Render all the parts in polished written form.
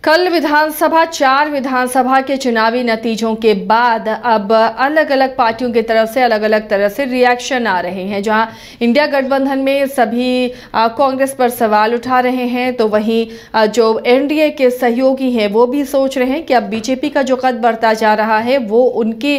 कल विधानसभा 4 विधानसभा के चुनावी नतीजों के बाद अब अलग अलग पार्टियों की तरफ से अलग अलग तरह से रिएक्शन आ रहे हैं। जहां इंडिया गठबंधन में सभी कांग्रेस पर सवाल उठा रहे हैं, तो वहीं जो एनडीए के सहयोगी हैं वो भी सोच रहे हैं कि अब बीजेपी का जो कद बढ़ता जा रहा है वो उनकी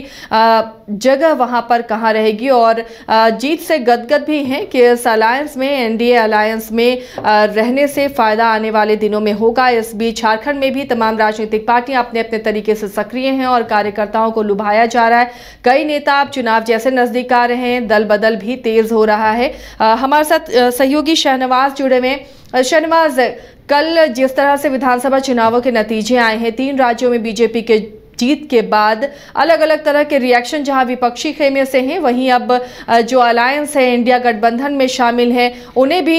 जगह वहां पर कहां रहेगी, और जीत से गदगद भी हैं कि इस अलायंस में, एनडीए अलायंस में रहने से फायदा आने वाले दिनों में होगा। इस बीच झारखंड में भी तमाम राजनीतिक पार्टियां अपने अपने तरीके से सक्रिय हैं और कार्यकर्ताओं को लुभाया जा रहा है। कई नेता अब चुनाव जैसे नजदीक आ रहे हैं, दल बदल भी तेज हो रहा है। हमारे साथ सहयोगी शहनवाज जुड़े हुए हैं। शहनवाज, कल जिस तरह से विधानसभा चुनावों के नतीजे आए हैं, 3 राज्यों में बीजेपी के जीत के बाद अलग अलग तरह के रिएक्शन जहां विपक्षी खेमे से हैं, वहीं अब जो अलायंस है, इंडिया गठबंधन में शामिल है, उन्हें भी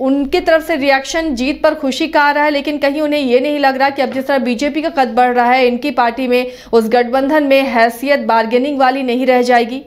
उनकी तरफ से रिएक्शन जीत पर खुशी का आ रहा है। लेकिन कहीं उन्हें ये नहीं लग रहा कि अब जिस तरह बीजेपी का कद बढ़ रहा है, इनकी पार्टी में, उस गठबंधन में हैसियत बार्गेनिंग वाली नहीं रह जाएगी।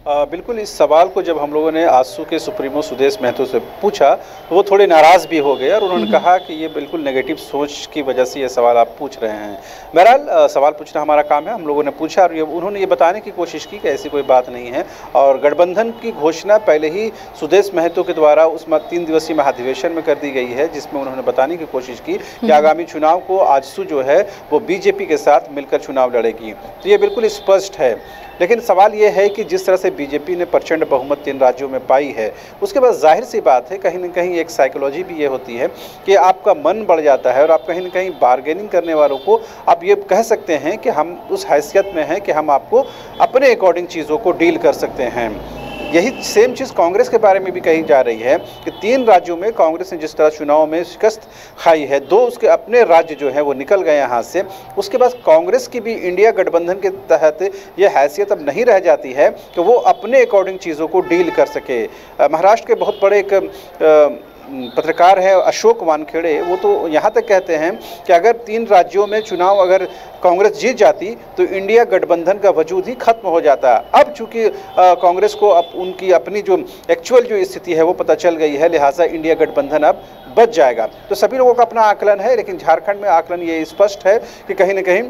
बिल्कुल, इस सवाल को जब हम लोगों ने आजसू के सुप्रीमो सुदेश महतो से पूछा तो वो थोड़े नाराज़ भी हो गए और उन्होंने कहा कि ये बिल्कुल नेगेटिव सोच की वजह से ये सवाल आप पूछ रहे हैं। बहरहाल सवाल पूछना हमारा काम है, हम लोगों ने पूछा और उन्होंने ये बताने की कोशिश की कि ऐसी कोई बात नहीं है। और गठबंधन की घोषणा पहले ही सुदेश महतो के द्वारा उस 3 दिवसीय महाधिवेशन में कर दी गई है, जिसमें उन्होंने बताने की कोशिश की कि आगामी चुनाव को आजसू जो है वो बीजेपी के साथ मिलकर चुनाव लड़ेगी। तो ये बिल्कुल स्पष्ट है। लेकिन सवाल ये है कि जिस तरह से बीजेपी ने प्रचंड बहुमत 3 राज्यों में पाई है, उसके बाद जाहिर सी बात है, कहीं ना कहीं एक साइकोलॉजी भी ये होती है कि आपका मन बढ़ जाता है और आप कहीं ना कहीं बार्गेनिंग करने वालों को आप ये कह सकते हैं कि हम उस हैसियत में हैं कि हम आपको अपने अकॉर्डिंग चीज़ों को डील कर सकते हैं। यही सेम चीज़ कांग्रेस के बारे में भी कही जा रही है कि 3 राज्यों में कांग्रेस ने जिस तरह चुनाव में शिकस्त खाई है, 2 उसके अपने राज्य जो है वो निकल गए यहाँ से। उसके बाद कांग्रेस की भी इंडिया गठबंधन के तहत ये हैसियत अब नहीं रह जाती है कि वो अपने अकॉर्डिंग चीज़ों को डील कर सके। महाराष्ट्र के बहुत बड़े एक पत्रकार है अशोक वानखेड़े, वो तो यहाँ तक कहते हैं कि अगर 3 राज्यों में चुनाव अगर कांग्रेस जीत जाती तो इंडिया गठबंधन का वजूद ही खत्म हो जाता। अब चूंकि कांग्रेस को अब उनकी अपनी जो एक्चुअल जो स्थिति है वो पता चल गई है, लिहाजा इंडिया गठबंधन अब बच जाएगा। तो सभी लोगों का अपना आकलन है, लेकिन झारखंड में आकलन ये स्पष्ट है कि कहीं ना कहीं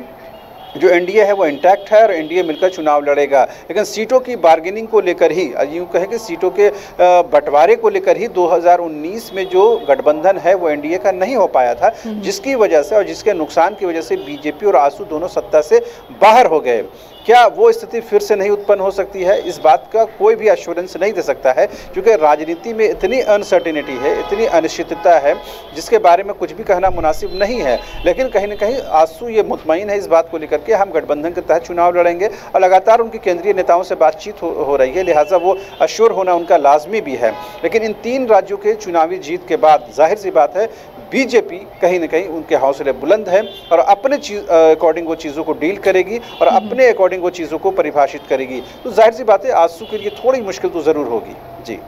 जो एनडीए है वो इंटैक्ट है और एनडीए मिलकर चुनाव लड़ेगा। लेकिन सीटों की बार्गेनिंग को लेकर ही, यूँ कहें कि सीटों के बंटवारे को लेकर ही 2019 में जो गठबंधन है वो एनडीए का नहीं हो पाया था, जिसकी वजह से और जिसके नुकसान की वजह से बीजेपी और आजसू दोनों सत्ता से बाहर हो गए। क्या वो स्थिति फिर से नहीं उत्पन्न हो सकती है? इस बात का कोई भी एश्योरेंस नहीं दे सकता है, क्योंकि राजनीति में इतनी अनसर्टिनिटी है, इतनी अनिश्चितता है, जिसके बारे में कुछ भी कहना मुनासिब नहीं है। लेकिन कहीं ना कहीं आजसू ये मुतमईन है इस बात को लेकर के हम गठबंधन के तहत चुनाव लड़ेंगे और लगातार उनकी केंद्रीय नेताओं से बातचीत हो रही है, लिहाजा वो अश्योर होना उनका लाजमी भी है। लेकिन इन 3 राज्यों के चुनावी जीत के बाद जाहिर सी बात है बीजेपी कहीं ना कहीं उनके हौसले बुलंद हैं और अपने अकॉर्डिंग वो चीज़ों को डील करेगी और अपने अकॉर्डिंग वो चीज़ों को परिभाषित करेगी। तो जाहिर सी बात है आजसू के लिए थोड़ी मुश्किल तो ज़रूर होगी। जी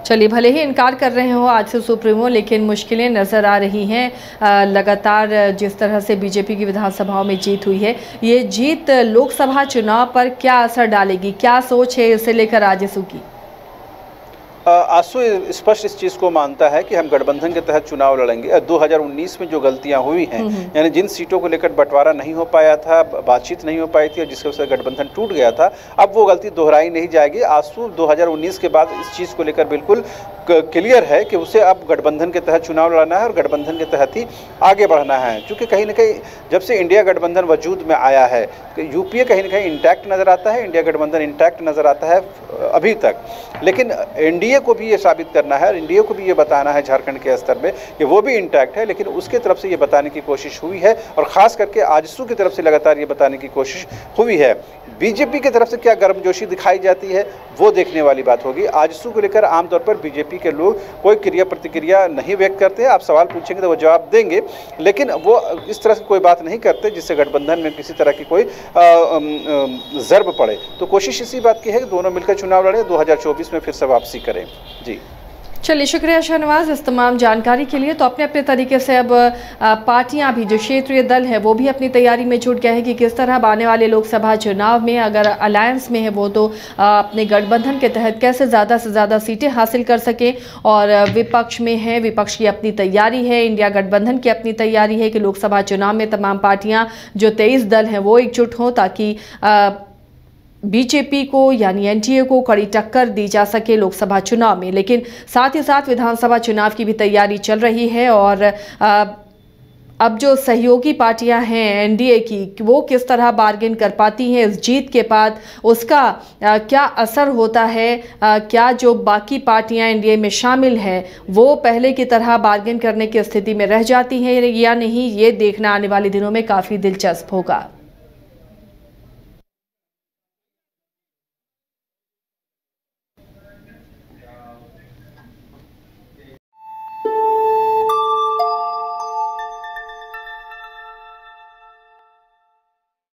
चलिए, भले ही इनकार कर रहे हो आज से सुप्रीमो, लेकिन मुश्किलें नज़र आ रही हैं। लगातार जिस तरह से बीजेपी की विधानसभाओं में जीत हुई है, ये जीत लोकसभा चुनाव पर क्या असर डालेगी? क्या सोच है इसे लेकर आजसू की? आजसू स्पष्ट इस चीज़ को मानता है कि हम गठबंधन के तहत चुनाव लड़ेंगे। 2019 में जो गलतियां हुई हैं, यानी जिन सीटों को लेकर बंटवारा नहीं हो पाया था, बातचीत नहीं हो पाई थी और जिसकी वजह से गठबंधन टूट गया था, अब वो गलती दोहराई नहीं जाएगी। आजसू 2019 के बाद इस चीज़ को लेकर बिल्कुल क्लियर है कि उसे अब गठबंधन के तहत चुनाव लड़ना है और गठबंधन के तहत ही आगे बढ़ना है। क्योंकि कहीं ना कहीं जब से इंडिया गठबंधन वजूद में आया है, यूपीए कहीं ना कहीं इंटैक्ट नज़र आता है, इंडिया गठबंधन इंटैक्ट नज़र आता है अभी तक। लेकिन एनडीए को भी ये साबित करना है और एनडीए को भी ये बताना है झारखंड के स्तर में कि वो भी इंटैक्ट है, लेकिन उसके तरफ से ये बताने की कोशिश हुई है और ख़ास करके आजसू की तरफ से लगातार ये बताने की कोशिश हुई है। बीजेपी की तरफ से क्या गर्मजोशी दिखाई जाती है वो देखने वाली बात होगी। आजसू को लेकर आमतौर पर बीजेपी के लोग कोई क्रिया प्रतिक्रिया नहीं व्यक्त करते। आप सवाल पूछेंगे तो वो जवाब देंगे, लेकिन वो इस तरह से कोई बात नहीं करते जिससे गठबंधन में किसी तरह की कोई ज़र्ब पड़े। तो कोशिश इसी बात की है कि दोनों मिलकर चुनाव लड़े, 2024 में फिर से वापसी करें। जी चलिए, शुक्रिया शहनवाज इस तमाम जानकारी के लिए। तो अपने अपने तरीके से अब पार्टियां भी, जो क्षेत्रीय दल है वो भी अपनी तैयारी में जुट गए हैं कि किस तरह आने वाले लोकसभा चुनाव में अगर अलायंस में है वो तो अपने गठबंधन के तहत कैसे ज़्यादा से ज़्यादा सीटें हासिल कर सके। और विपक्ष में है, विपक्ष की अपनी तैयारी है, इंडिया गठबंधन की अपनी तैयारी है कि लोकसभा चुनाव में तमाम पार्टियां जो 23 दल हैं वो एकजुट हों ताकि बीजेपी को यानी एनडीए को कड़ी टक्कर दी जा सके लोकसभा चुनाव में। लेकिन साथ ही साथ विधानसभा चुनाव की भी तैयारी चल रही है और अब जो सहयोगी पार्टियां हैं एनडीए की, वो किस तरह बार्गेन कर पाती हैं इस जीत के बाद, उसका क्या असर होता है, क्या जो बाकी पार्टियां एनडीए में शामिल हैं वो पहले की तरह बार्गेन करने की स्थिति में रह जाती हैं या नहीं, ये देखना आने वाले दिनों में काफ़ी दिलचस्प होगा।